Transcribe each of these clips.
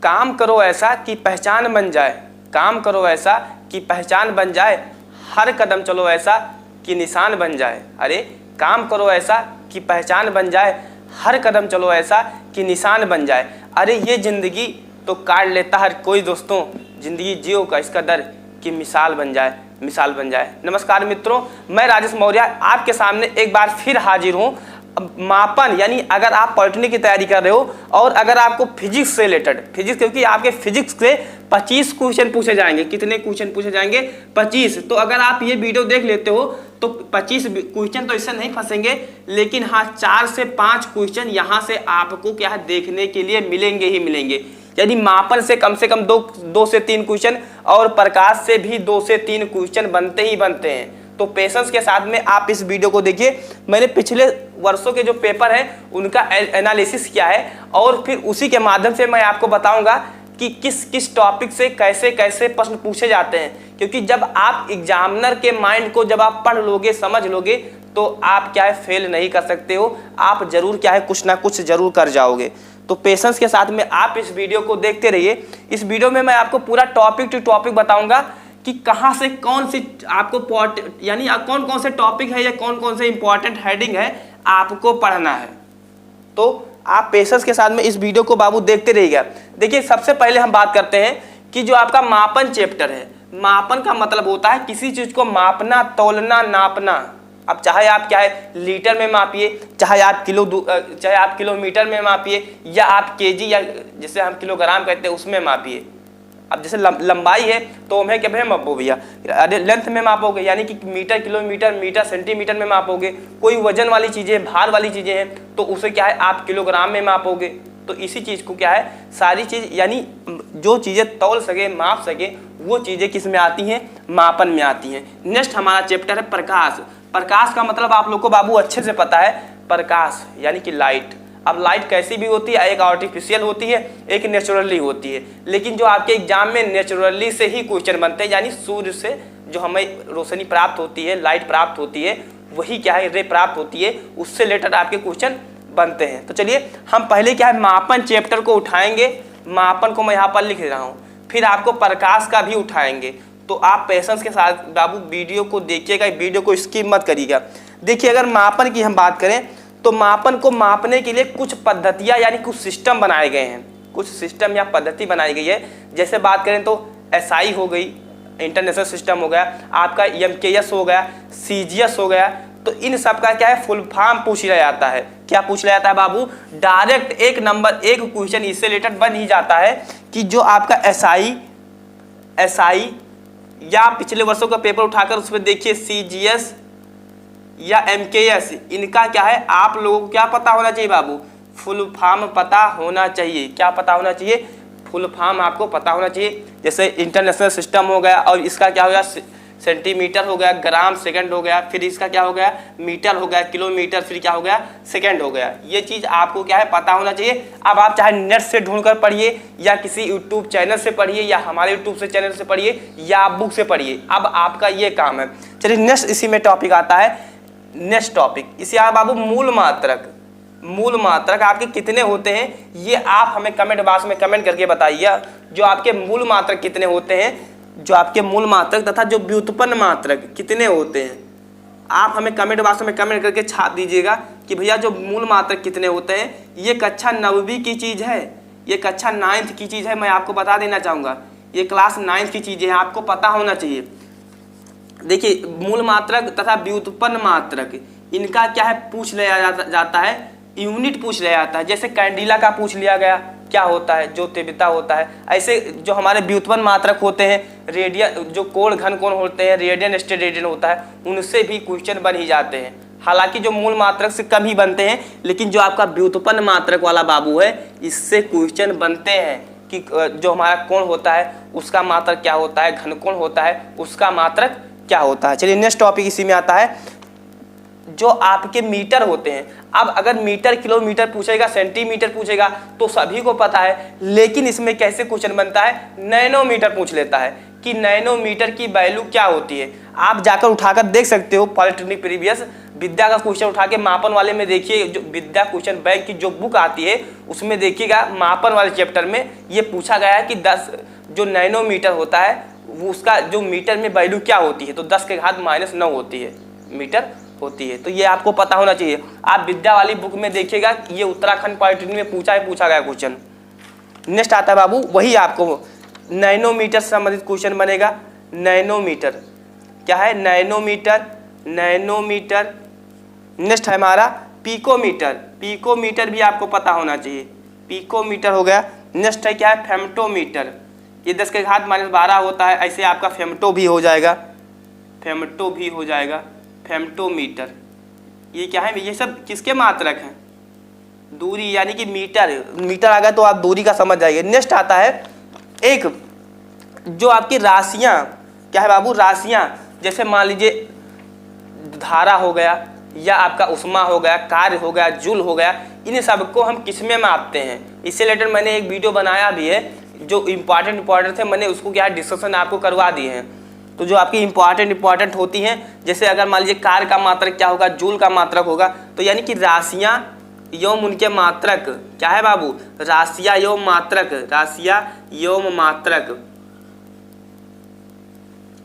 काम करो ऐसा कि पहचान बन जाए, काम करो ऐसा कि पहचान बन जाए, हर कदम चलो ऐसा कि निशान बन जाए। अरे काम करो ऐसा कि पहचान बन जाए, हर कदम चलो ऐसा कि निशान बन जाए। अरे ये ज़िंदगी तो काट लेता हर कोई दोस्तों, ज़िंदगी जियो का इसका दर कि मिसाल बन जाए, मिसाल बन जाए। नमस्कार मित्रों, मैं राजेश मौर्य आपके सामने एक बार फिर हाजिर हूँ। मापन यानी अगर आप पॉलिटेक्निक की तैयारी कर रहे हो और अगर आपको फिजिक्स से रिलेटेड, फिजिक्स क्योंकि आपके फिजिक्स से 25 क्वेश्चन पूछे जाएंगे। कितने क्वेश्चन पूछे जाएंगे? 25। तो अगर आप ये वीडियो देख लेते हो तो 25 क्वेश्चन तो इससे नहीं फंसेंगे, लेकिन हाँ 4 से 5 क्वेश्चन यहाँ से आपको क्या है देखने के लिए मिलेंगे ही मिलेंगे। यानी मापन से कम 2 से 3 क्वेश्चन और प्रकाश से भी 2 से 3 क्वेश्चन बनते ही बनते हैं। तो पेशेंस के साथ में आप इस वीडियो को देखिए। मैंने पिछले वर्षों के जो पेपर है उनका एनालिसिस किया है और फिर उसी के माध्यम से मैं आपको बताऊंगा कि किस किस टॉपिक से कैसे कैसे प्रश्न पूछे जाते हैं। क्योंकि जब आप एग्जामिनर के माइंड को जब आप पढ़ लोगे, समझ लोगे, तो आप क्या है फेल नहीं कर सकते हो, आप जरूर क्या है कुछ ना कुछ जरूर कर जाओगे। तो पेशेंस के साथ में आप इस वीडियो को देखते रहिए। इस वीडियो में मैं आपको पूरा टॉपिक टू टॉपिक बताऊंगा कि कहाँ से कौन सी आपको यानी कौन कौन से टॉपिक है या कौन कौन से इंपॉर्टेंट हेडिंग है आपको पढ़ना है। तो आप पेशेंस के साथ में इस वीडियो को बाबू देखते रहिएगा। देखिए सबसे पहले हम बात करते हैं कि जो आपका मापन चैप्टर है, मापन का मतलब होता है किसी चीज को मापना, तौलना, नापना। अब चाहे आप क्या है लीटर में मापिए, चाहे आप किलोमीटर में मापिए, या आप केजी या जिसे हम किलोग्राम कहते हैं उसमें मापिए। अब जैसे लंबाई है तो हमें क्या मापो भैया, लेंथ में मापोगे यानी कि मीटर, किलोमीटर, मीटर, सेंटीमीटर में मापोगे। कोई वजन वाली चीजें, भार वाली चीजें हैं तो उसे क्या है आप किलोग्राम में मापोगे। तो इसी चीज को क्या है सारी चीज यानी जो चीजें तौल सके, माप सके, वो चीजें किस में आती हैं? मापन में आती हैं। नेक्स्ट हमारा चैप्टर है प्रकाश। प्रकाश का मतलब आप लोग को बाबू अच्छे से पता है, प्रकाश यानी कि लाइट। अब लाइट कैसी भी होती है, एक आर्टिफिशियल होती है, एक नेचुरली होती है। लेकिन जो आपके एग्जाम में नेचुरली से ही क्वेश्चन बनते हैं, यानी सूर्य से जो हमें रोशनी प्राप्त होती है, लाइट प्राप्त होती है, वही क्या है रे प्राप्त होती है, उससे रिलेटेड आपके क्वेश्चन बनते हैं। तो चलिए हम पहले क्या है मापन चैप्टर को उठाएंगे। मापन को मैं यहाँ पर लिख रहा हूँ, फिर आपको प्रकाश का भी उठाएंगे। तो आप पेशेंस के साथ बाबू वीडियो को देखिएगा, वीडियो को स्किप मत करिएगा। देखिए अगर मापन की हम बात करें तो मापन को मापने के लिए कुछ पद्धतियां यानी कुछ सिस्टम बनाए गए हैं, कुछ सिस्टम या पद्धति बनाई गई है। जैसे बात करें तो एसआई हो गई, इंटरनेशनल सिस्टम हो गया, आपका एमकेएस हो गया, सीजीएस हो गया। तो इन सब का क्या है फुल फॉर्म पूछ लिया जाता है। क्या पूछ लिया जाता है बाबू? डायरेक्ट एक क्वेश्चन इससे रिलेटेड बन ही जाता है कि जो आपका एसआई या पिछले वर्षों का पेपर उठाकर उसमें देखिए सीजीएस या एमकेएस, इनका क्या है आप लोगों को क्या पता होना चाहिए बाबू? फुल फॉर्म पता होना चाहिए। क्या पता होना चाहिए? फुल फॉर्म आपको पता होना चाहिए। जैसे इंटरनेशनल सिस्टम हो गया और इसका क्या हो गया सेंटीमीटर हो गया, ग्राम सेकंड हो गया, फिर इसका क्या हो गया मीटर हो गया, किलोमीटर, फिर क्या हो गया सेकंड हो गया। ये चीज़ आपको क्या है पता होना चाहिए। अब आप चाहे नेट से ढूंढ कर पढ़िए या किसी यूट्यूब चैनल से पढ़िए या हमारे यूट्यूब से चैनल से पढ़िए या आप बुक से पढ़िए, अब आपका ये काम है। चलिए नेक्स्ट इसी में टॉपिक आता है। नेक्स्ट टॉपिक इसी आप बाबू मूल मात्रक। मूल मात्रक आपके कितने होते हैं ये आप हमें कमेंट बॉक्स में कमेंट करके बताइए। जो आपके मूल मात्रक कितने होते हैं, जो आपके मूल मात्रक तथा जो व्युत्पन्न मात्रक कितने होते हैं, आप हमें कमेंट बॉक्स में कमेंट करके छाप दीजिएगा कि भैया जो मूल मात्रक कितने होते हैं। ये कक्षा 9वीं की चीज़ है, ये कक्षा 9th की चीज़ है। मैं आपको बता देना चाहूँगा ये क्लास 9th की चीज़ें हैं, आपको पता होना चाहिए। देखिए मूल मात्रक तथा व्युत्पन्न मात्रक इनका क्या है पूछ लिया जाता है, यूनिट पूछ लिया जाता है। जैसे कैंडिला का पूछ लिया गया क्या होता है, जो तीव्रता होता है। ऐसे जो हमारे व्युत्पन्न मात्रक होते हैं, रेडियन जो कोण घन कोण होते हैं, रेडियन स्टेरेडियन होता है, उनसे भी क्वेश्चन बन ही जाते हैं। हालांकि जो मूल मात्रक से कम ही बनते हैं, लेकिन जो आपका व्युत्पन्न मात्रक वाला बाबू है इससे क्वेश्चन बनते हैं कि जो हमारा कोण होता है उसका मात्रक क्या होता है, घन कोण होता है उसका मात्रक क्या होता है। चलिए नेक्स्ट टॉपिक इसी में आता है जो आपके मीटर होते हैं। अब अगर मीटर, किलोमीटर पूछेगा, सेंटीमीटर पूछेगा तो सभी को पता है, लेकिन इसमें कैसे क्वेश्चन बनता है, नैनोमीटर पूछ लेता है। कि नैनोमीटर की वैल्यू क्या होती है। आप जाकर उठाकर देख सकते हो पॉलिटेक्निक प्रीवियस विद्या का क्वेश्चन उठा के मापन वाले में देखिए, जो विद्या क्वेश्चन बैंक की जो बुक आती है उसमें देखिएगा मापन वाले चैप्टर में ये पूछा गया है कि 10 जो नैनोमीटर होता है वो उसका जो मीटर में वैल्यू क्या होती है, तो 10 के घात -9 होती है मीटर होती है। तो ये आपको पता होना चाहिए। आप विद्या वाली बुक में देखिएगा, ये उत्तराखंड पॉलिटेक्निक में पूछा गया क्वेश्चन। नेक्स्ट आता है बाबू, वही आपको नैनोमीटर से संबंधित क्वेश्चन बनेगा। नैनोमीटर क्या है? Nanometre, nanometre. नेक्स्ट है हमारा पिकोमीटर। पिकोमीटर भी आपको पता होना चाहिए, पिकोमीटर हो गया। नेक्स्ट है क्या है? फेम्टोमीटर। ये 10 के घात -12 होता है, ऐसे आपका फेम्टो भी हो जाएगा, फेम्टो भी हो जाएगा, फेम्टोमीटर। ये क्या है? ये सब किसके मात्रक हैं? दूरी, यानी कि मीटर। मीटर आ गया तो आप दूरी का समझ जाइए। नेक्स्ट आता है एक जो आपकी राशियां, क्या है बाबू? राशियां, जैसे मान लीजिए धारा हो गया या आपका उष्मा हो गया, कार्य हो गया, जूल हो गया, इन सबको हम किस में मापते हैं? इससे रिलेटेड मैंने एक वीडियो बनाया भी है, जो इम्पॉर्टेंट थे मैंने उसको क्या डिस्कशन आपको करवा दिए हैं। तो जो आपकी इम्पॉर्टेंट होती हैं, जैसे अगर मान लीजिए कार्य का मात्रक क्या होगा, जूल का मात्रक होगा, तो यानी कि राशियां एवं उनके मात्रक क्या है बाबू? राशियां एवं मात्रक, राशियां एवं मात्रक,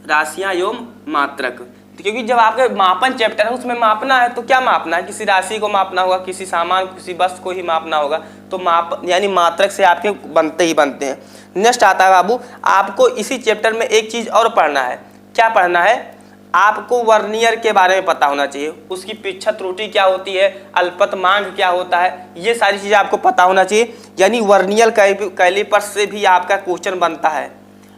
राशियां एवं मात्रक। क्योंकि जब आपके मापन चैप्टर है उसमें मापना है, तो क्या मापना है? किसी राशि को मापना होगा, किसी सामान, किसी वस्तु को ही मापना होगा, तो माप यानी मात्रक से आपके बनते हैं। नेक्स्ट आता है बाबू, आपको इसी चैप्टर में एक चीज और पढ़ना है। क्या पढ़ना है? आपको वर्नियर के बारे में पता होना चाहिए, उसकी पिछत त्रुटि क्या होती है, अल्पतमांक क्या होता है, ये सारी चीजें आपको पता होना चाहिए। यानी वर्नियर कैलिपर से भी आपका क्वेश्चन बनता है।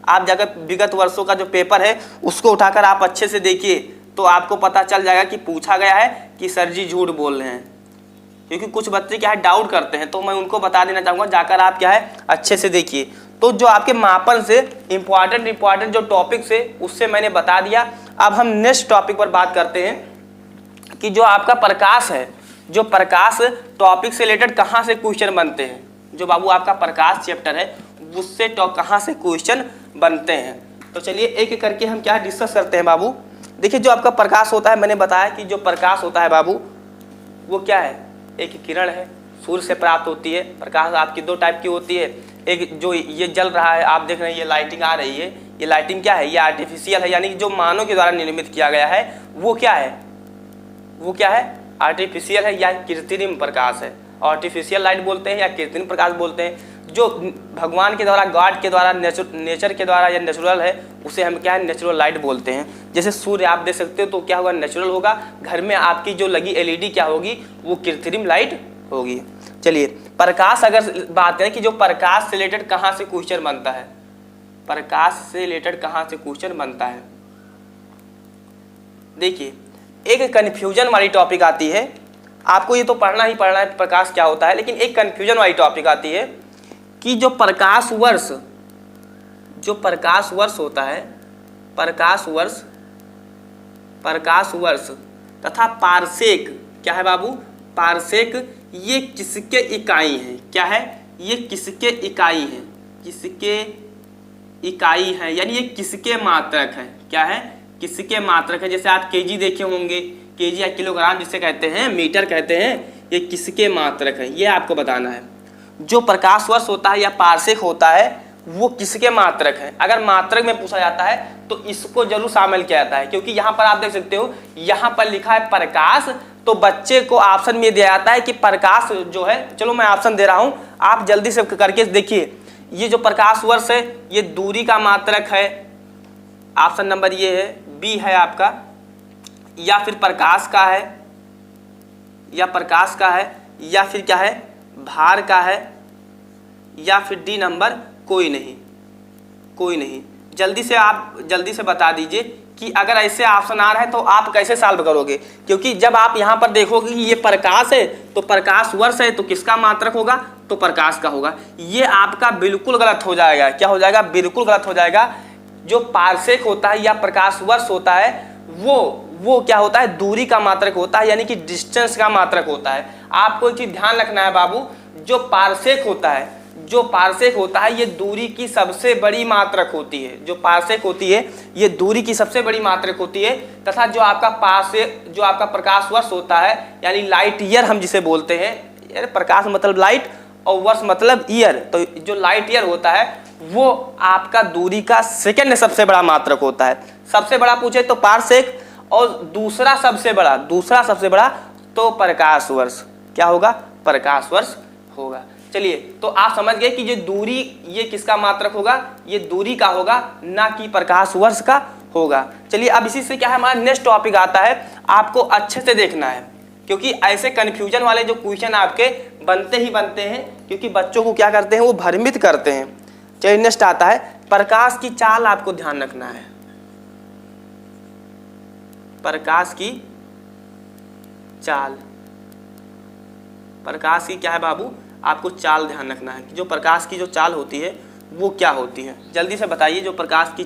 आप जाकर विगत वर्षों का जो पेपर है उसको उठाकर आप अच्छे से देखिए, तो आपको पता चल जाएगा कि पूछा गया है कि सर जी झूठ बोल रहे हैं। क्योंकि कुछ बच्चे क्या है डाउट करते हैं, तो मैं उनको बता देना चाहूँगा, जाकर आप क्या है अच्छे से देखिए। तो जो आपके मापन से इम्पॉर्टेंट जो टॉपिक्स है उससे मैंने बता दिया। अब हम नेक्स्ट टॉपिक पर बात करते हैं कि जो आपका प्रकाश है, जो प्रकाश टॉपिक से रिलेटेड कहाँ से क्वेश्चन बनते हैं। जो बाबू आपका प्रकाश चैप्टर है उससे कहाँ से क्वेश्चन बनते हैं। तो चलिए एक एक करके हम क्या डिस्कस करते हैं बाबू। देखिए जो आपका प्रकाश होता है, मैंने बताया कि जो प्रकाश होता है बाबू वो क्या है? एक किरण है, सूर्य से प्राप्त होती है। प्रकाश आपकी दो टाइप की होती है, एक जो ये जल रहा है आप देख रहे हैं, ये लाइटिंग आ रही है, ये लाइटिंग क्या है? ये आर्टिफिशियल है, यानी कि जो मानव के द्वारा निर्मित किया गया है वो क्या है? वो क्या है? आर्टिफिशियल है या कृत्रिम प्रकाश है। आर्टिफिशियल लाइट बोलते हैं या कृत्रिम प्रकाश बोलते हैं। जो भगवान के द्वारा, गॉड के द्वारा, नेचर के द्वारा या नेचुरल है, उसे हम क्या है? नेचुरल लाइट बोलते हैं। जैसे सूर्य आप देख सकते हो तो क्या होगा? नेचुरल होगा। घर में आपकी जो लगी एलईडी क्या होगी? वो कृत्रिम लाइट होगी। चलिए प्रकाश अगर बात करें कि जो प्रकाश से रिलेटेड कहाँ से क्वेश्चन बनता है, प्रकाश से रिलेटेड कहाँ से क्वेश्चन बनता है। देखिए एक कन्फ्यूजन वाली टॉपिक आती है, आपको ये तो पढ़ना ही पढ़ना है प्रकाश क्या होता है, लेकिन एक कन्फ्यूजन वाली टॉपिक आती है कि जो प्रकाश वर्ष होता है, प्रकाश वर्ष तथा पारसेक, क्या है बाबू? पारसेक, ये किसके इकाई हैं? क्या है? ये किसके इकाई हैं? किसके इकाई है, यानी ये किसके मात्रक है? क्या है? किसके मात्रक है। जैसे आप केजी देखे होंगे, केजी या किलोग्राम जिसे कहते हैं, मीटर कहते हैं, ये किसके मात्रक है ये आपको बताना है। जो प्रकाश वर्ष होता है या पारसेक होता है वो किसके मात्रक है। अगर मात्रक में पूछा जाता है तो इसको जरूर शामिल किया जाता है, क्योंकि यहाँ पर आप देख सकते हो यहाँ पर लिखा है प्रकाश, तो बच्चे को ऑप्शन में दिया जाता है कि प्रकाश जो है, चलो मैं ऑप्शन दे रहा हूँ, आप जल्दी से करके देखिए। ये जो प्रकाश वर्ष है ये दूरी का मात्रक है, ऑप्शन नंबर ये है, बी है आपका, या फिर प्रकाश का है, या फिर क्या है भार का है, या फिर डी नंबर कोई नहीं। जल्दी से बता दीजिए कि अगर ऐसे ऑप्शन आ रहा है तो आप कैसे सॉल्व करोगे, क्योंकि जब आप यहाँ पर देखोगे कि ये प्रकाश है तो प्रकाश वर्ष है तो किसका मात्रक होगा? तो प्रकाश का होगा। ये आपका बिल्कुल गलत हो जाएगा। क्या हो जाएगा? बिल्कुल गलत हो जाएगा। जो पारसेक होता है या प्रकाश वर्ष होता है वो क्या होता है? दूरी का मात्रक होता है, यानी कि डिस्टेंस का मात्रक होता है। आपको एक चीज ध्यान रखना है बाबू, जो पारसेक होता है, जो पारसेक होता है ये दूरी की सबसे बड़ी मात्रक होती है। जो पारसेक होती है ये दूरी की सबसे बड़ी मात्रक होती है, तथा जो आपका पारसेक, जो आपका प्रकाश वर्ष होता है यानी लाइट ईयर हम जिसे बोलते हैं, यार प्रकाश मतलब लाइट और वर्ष मतलब ईयर, तो जो लाइट ईयर होता है वो आपका दूरी का सेकंड सबसे बड़ा मात्रक होता है। सबसे बड़ा पूछे तो पारसेक, और दूसरा सबसे बड़ा तो प्रकाश वर्ष। क्या होगा? प्रकाश वर्ष होगा। चलिए, तो आप समझ गए कि ये दूरी ये किसका मात्रक होगा? ये दूरी का होगा, ना कि प्रकाश वर्ष का होगा। चलिए, अब इसी से क्या है, हमारा नेक्स्ट टॉपिक आता है, आपको अच्छे से देखना है, क्योंकि ऐसे कन्फ्यूजन वाले जो क्वेश्चन आपके बनते ही बनते हैं, क्योंकि बच्चों को क्या करते हैं, वो भ्रमित करते हैं। चलिए, नेक्स्ट आता है प्रकाश की चाल। आपको ध्यान रखना है, प्रकाश की चाल। प्रकाश की क्या है बाबू? आपको चाल ध्यान रखना है कि जो प्रकाश की जो चाल होती है वो क्या होती है। जल्दी से बताइए, जो प्रकाश की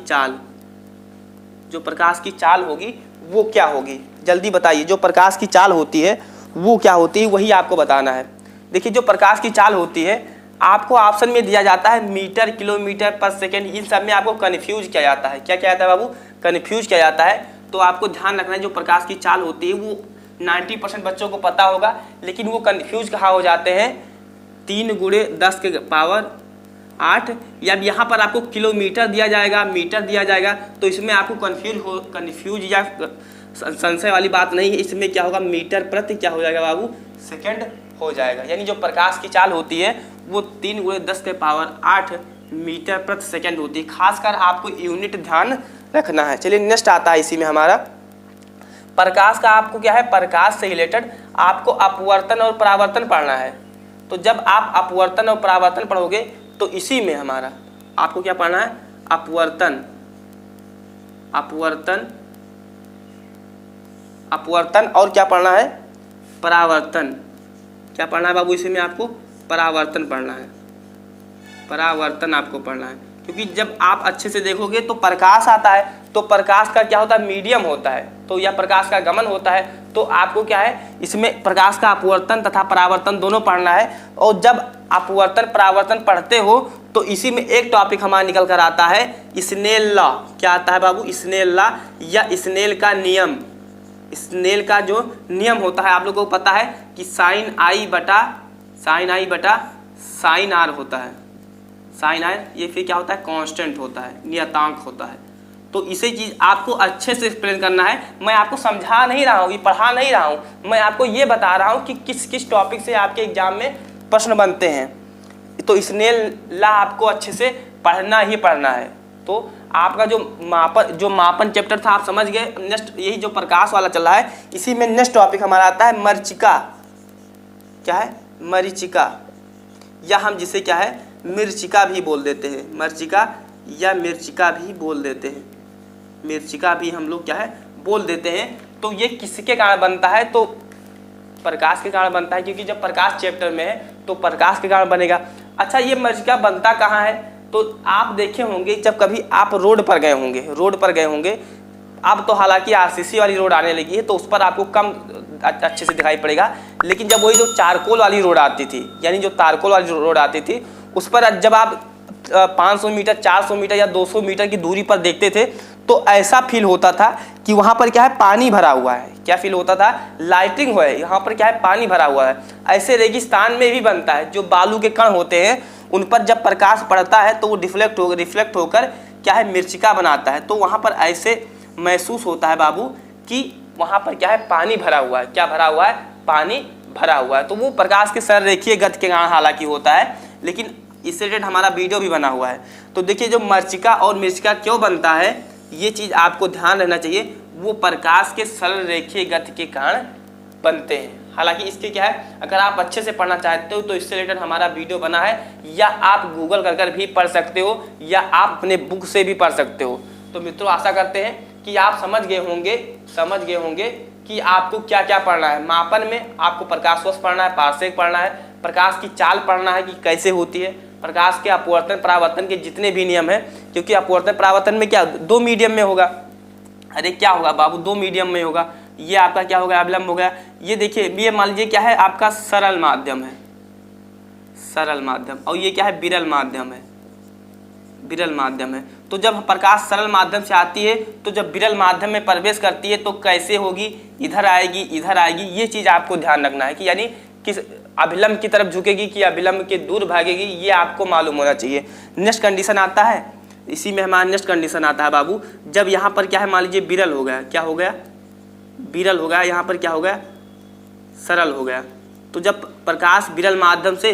चाल होगी वो क्या होगी? जल्दी बताइए, जो प्रकाश की चाल होती है वो क्या होती है, वही आपको बताना है। देखिए, जो प्रकाश की चाल होती है आपको ऑप्शन में दिया जाता है मीटर, किलोमीटर पर सेकेंड, इन सब में आपको कन्फ्यूज किया जाता है। क्या किया जाता है बाबू? कन्फ्यूज किया जाता है। तो आपको ध्यान रखना है, जो प्रकाश की चाल होती है वो 90% बच्चों को पता होगा, लेकिन वो कन्फ्यूज कहाँ हो जाते हैं? 3 × 10 के पावर 8, या यहाँ पर आपको किलोमीटर दिया जाएगा, मीटर दिया जाएगा, तो इसमें आपको कन्फ्यूज या संशय वाली बात नहीं है। इसमें क्या होगा? मीटर प्रति क्या हो जाएगा बाबू? सेकंड हो जाएगा। यानी जो प्रकाश की चाल होती है वो 3 × 10 के पावर 8 मीटर प्रति सेकंड होती है। खासकर आपको यूनिट ध्यान रखना है। चलिए, नेक्स्ट आता है इसी में हमारा प्रकाश का। आपको क्या है? प्रकाश से रिलेटेड आपको अपवर्तन और परावर्तन पढ़ना है। तो जब आप अपवर्तन और परावर्तन पढ़ोगे तो इसी में हमारा आपको क्या पढ़ना है? अपवर्तन और क्या पढ़ना है? परावर्तन। क्या पढ़ना है बाबू? इसी में आपको परावर्तन पढ़ना है। परावर्तन आपको पढ़ना है, क्योंकि जब आप अच्छे से देखोगे तो प्रकाश आता है, तो प्रकाश का क्या होता है? मीडियम होता है, तो यह प्रकाश का गमन होता है। तो आपको क्या है, इसमें प्रकाश का अपवर्तन तथा परावर्तन दोनों पढ़ना है। और जब अपवर्तन परावर्तन पढ़ते हो तो इसी में एक टॉपिक हमारा निकल कर आता है स्नेल लॉ। क्या आता है बाबू? स्नेल लॉ या स्नेल का नियम। स्नेल का जो नियम होता है, आप लोगों को पता है कि साइन आई बटा साइन आर होता है। साइन आर ये फिर क्या होता है? कांस्टेंट होता है, नियतांक होता है। तो इसे चीज़ आपको अच्छे से एक्सप्लेन करना है। मैं आपको समझा नहीं रहा हूँ, ये पढ़ा नहीं रहा हूँ, मैं आपको ये बता रहा हूँ कि किस किस टॉपिक से आपके एग्जाम में प्रश्न बनते हैं। तो स्नेल लॉ आपको अच्छे से पढ़ना ही पढ़ना है। तो आपका जो मापन चैप्टर था आप समझ गए। नेक्स्ट यही जो प्रकाश वाला चल रहा है, इसी में नेक्स्ट टॉपिक हमारा आता है मरीचिका। क्या है? मरीचिका, या हम जिसे क्या है? मिर्चिका भी बोल देते हैं। मरीचिका या मिर्चिका भी बोल देते हैं। मिर्चिका भी हम लोग क्या है? बोल देते हैं। तो ये किसके कारण बनता है? तो प्रकाश के कारण बनता है, क्योंकि जब प्रकाश चैप्टर में है तो प्रकाश के कारण बनेगा। अच्छा, ये मरीचिका बनता कहाँ है? तो आप देखे होंगे जब कभी आप रोड पर गए होंगे, अब तो हालांकि आरसीसी वाली रोड आने लगी है तो उस पर आपको कम अच्छे से दिखाई पड़ेगा, लेकिन जब वही जो चारकोल वाली रोड आती थी, यानी जो तारकोल वाली रोड आती थी, उस पर जब आप 500 मीटर, 400 मीटर या 200 मीटर की दूरी पर देखते थे तो ऐसा फील होता था कि वहाँ पर क्या है? पानी भरा हुआ है। क्या फील होता था? लाइटिंग हुआ है, यहाँ पर क्या है? पानी भरा हुआ है। ऐसे रेगिस्तान में भी बनता है। जो बालू के कण होते हैं उन पर जब प्रकाश पड़ता है तो वो रिफ्लेक्ट होकर क्या है? मिर्चिका बनाता है। तो वहाँ पर ऐसे महसूस होता है बाबू कि वहाँ पर क्या है? पानी भरा हुआ है। क्या भरा हुआ है? पानी भरा हुआ है। तो वो प्रकाश के सररेखीय गति के कारण हालांकि होता है, लेकिन इससे रिलेटेड हमारा वीडियो भी बना हुआ है। तो देखिए, जो मरीचिका और मिर्चिका क्यों बनता है, ये चीज़ आपको ध्यान रहना चाहिए। वो प्रकाश के सररेखीय गति के कारण बनते हैं। हालांकि इसके क्या है, अगर आप अच्छे से पढ़ना चाहते हो तो इससे रिलेटेड हमारा वीडियो बना है, या आप गूगल कर भी पढ़ सकते हो, या आप अपने बुक से भी पढ़ सकते हो। तो मित्रों, आशा करते हैं कि आप समझ गए होंगे कि आपको क्या क्या पढ़ना है। मापन में आपको प्रकाश वर्ष पढ़ना है, पारसेक पढ़ना है, प्रकाश की चाल पढ़ना है कि कैसे होती है, प्रकाश के अपवर्तन परावर्तन के जितने भी नियम हैं, क्योंकि अपवर्तन परावर्तन में क्या 2 मीडियम में होगा। अरे क्या होगा बाबू? 2 मीडियम में होगा। ये आपका क्या हो गया? अवलंब हो गया। ये देखिए, ये मान लीजिए क्या है? आपका सरल माध्यम है। सरल माध्यम, और ये क्या है, विरल माध्यम है, विरल माध्यम है। तो जब प्रकाश सरल माध्यम से आती है तो जब विरल माध्यम में प्रवेश करती है तो कैसे होगी, इधर आएगी इधर आएगी, ये चीज़ आपको ध्यान रखना है कि यानी किस अभिलंब की तरफ झुकेगी कि अभिलंब के दूर भागेगी, ये आपको मालूम होना चाहिए। नेक्स्ट कंडीशन आता है, इसी में हमारा नेक्स्ट कंडीशन आता है बाबू, जब यहाँ पर क्या है, मान लीजिए विरल हो गया, क्या हो गया, विरल हो गया, यहाँ पर क्या हो गया, सरल हो गया। तो जब प्रकाश विरल माध्यम से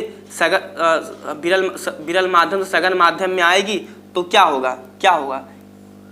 विरल माध्यम से सघन माध्यम में आएगी तो क्या होगा, क्या होगा,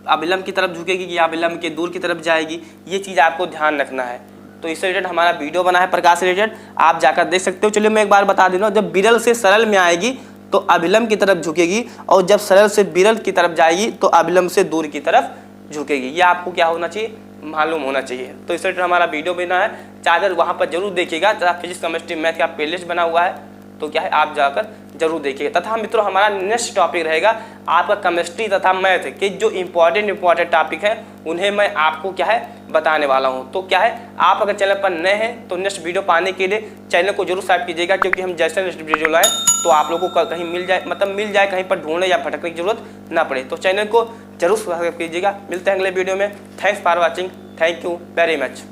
अभिलंब की तरफ झुकेगी कि अभिलंब के दूर की तरफ जाएगी, ये चीज़ आपको ध्यान रखना है। तो इससे रिलेटेड हमारा वीडियो बना है प्रकाश से रिलेटेड, आप जाकर देख सकते हो। चलिए मैं एक बार बता दे रहा हूँ, जब विरल से सरल में आएगी तो अभिलंब की तरफ झुकेगी, और जब सरल से विरल की तरफ जाएगी तो अभिलंब से दूर की तरफ झुकेगी। ये आपको क्या होना चाहिए, मालूम होना चाहिए। तो इससे रिलेटेड हमारा वीडियो बना है, चाहे वहाँ पर जरूर देखिएगा, तथा फिजिक्स केमिस्ट्री मैथ का प्लेलिस्ट बना हुआ है, तो क्या है आप जाकर जरूर देखिएगा। तथा मित्रों हमारा नेक्स्ट टॉपिक रहेगा आपका केमिस्ट्री तथा मैथ के जो इंपॉर्टेंट टॉपिक है उन्हें मैं आपको क्या है बताने वाला हूं। तो क्या है, आप अगर चैनल पर नए हैं तो नेक्स्ट वीडियो पाने के लिए चैनल को जरूर सब्सक्राइब कीजिएगा, क्योंकि हम जैसे नेक्स्ट वीडियो लाएं तो आप लोगों को कहीं मिल जाए, मतलब मिल जाए, कहीं पर ढूंढने या भटकने की जरूरत ना पड़े। तो चैनल को जरूर सब्सक्राइब कीजिएगा। मिलते हैं अगले वीडियो में। Thanks for watching, thank you very much.